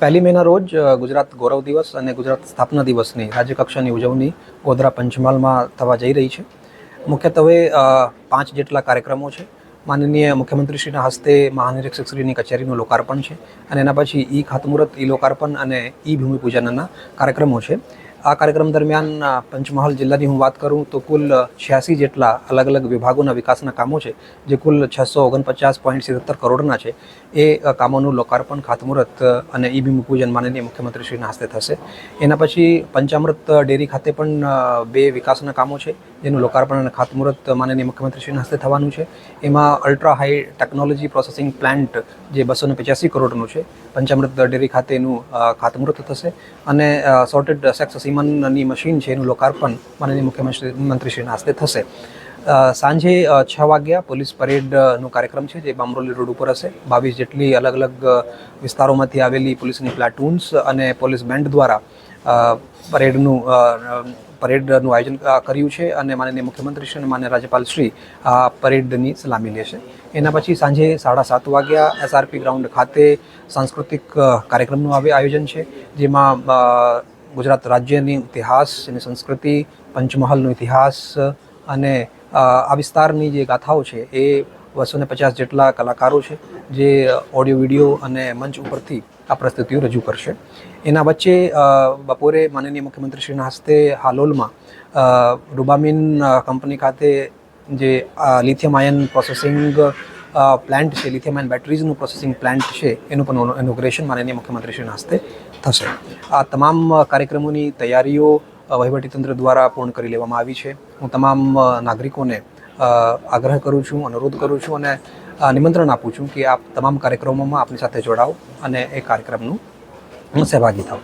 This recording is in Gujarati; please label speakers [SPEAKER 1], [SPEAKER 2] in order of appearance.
[SPEAKER 1] પહેલી મેના રોજ ગુજરાત ગૌરવ દિવસ અને ગુજરાત સ્થાપના દિવસની રાજ્યકક્ષાની ઉજવણી ગોધરા પંચમહાલમાં થવા જઈ રહી છે. મુખ્યત્વે 5 જેટલા કાર્યક્રમો છે. માનનીય મુખ્યમંત્રીશ્રીના હસ્તે મહાનિરીક્ષકશ્રીની કચેરીનું લોકાર્પણ છે અને એના પછી ઈ ખાતમુહૂર્ત, ઈ લોકાર્પણ અને ઈ ભૂમિપૂજનના કાર્યક્રમો છે. આ કાર્યક્રમ દરમિયાન પંચમહાલ જિલ્લાની હું વાત કરું તો કુલ 86 જેટલા અલગ અલગ વિભાગોના વિકાસના કામો છે, જે કુલ 649.77 કરોડના છે. એ કામોનું લોકાર્પણ, ખાતમુહૂર્ત અને ઈ ભૂમિપૂજન માનનીય મુખ્યમંત્રીશ્રીના હસ્તે થશે. એના પછી પંચામૃત ડેરી ખાતે પણ 2 વિકાસના કામો છે, જેનું લોકાર્પણ અને ખાતમુહૂર્ત માનનીય મુખ્યમંત્રીશ્રીના હસ્તે થવાનું છે. એમાં ultra high technology processing plant જે 285 કરોડનું છે, પંચામૃત ડેરી ખાતે એનું ખાતમુહૂર્ત થશે અને સોર્ટેડ સેક્સ સીમનની મશીન છે, એનું લોકાર્પણ માનનીય મુખ્યમંત્રીશ્રીના હસ્તે થશે. સાંજે 6 વાગ્યા પોલીસ પરેડનો કાર્યક્રમ છે, જે બામરોલી રોડ ઉપર હશે. 22 જેટલી અલગ અલગ વિસ્તારોમાંથી આવેલી પોલીસની પ્લાટૂન્સ અને પોલીસ બેન્ડ દ્વારા પરેડનું આયોજન કર્યું છે અને માનનીય મુખ્યમંત્રીશ્રી અને માનનીય રાજ્યપાલશ્રી આ પરેડની સલામી લેશે. એના પછી સાંજે 7:30 વાગ્યા SRP ગ્રાઉન્ડ ખાતે સાંસ્કૃતિક કાર્યક્રમનું આયોજન છે, જેમાં ગુજરાત રાજ્યની ઇતિહાસ અને સંસ્કૃતિ, પંચમહાલનો ઇતિહાસ અને આ વિસ્તારની જે ગાથાઓ છે એ 250 જેટલા કલાકારો છે, જે ઓડિયો, વિડીયો અને મંચ ઉપરથી આ પ્રસ્તુતિઓ રજૂ કરશે. એના વચ્ચે બપોરે માનનીય મુખ્યમંત્રીશ્રીના હસ્તે હાલોલમાં રૂબામીન કંપની ખાતે જે લિથિયમ આયન પ્રોસેસિંગ પ્લાન્ટ છે, લિથિયમ આયન બેટરીઝનું પ્રોસેસિંગ પ્લાન્ટ છે, એનું પણ ઇનોગ્રેશન માનનીય મુખ્યમંત્રીશ્રીના હસ્તે થશે. આ તમામ કાર્યક્રમોની તૈયારીઓ વહીવટીતંત્ર દ્વારા પૂર્ણ કરી લેવામાં આવી છે. હું તમામ નાગરિકોને આગ્રહ કરું છું, અનુરોધ કરું છું અને નિમંત્રણ આપું છું કે આપ તમામ કાર્યક્રમોમાં આપણી સાથે જોડાઓ અને એ કાર્યક્રમનું સહભાગી થાઓ.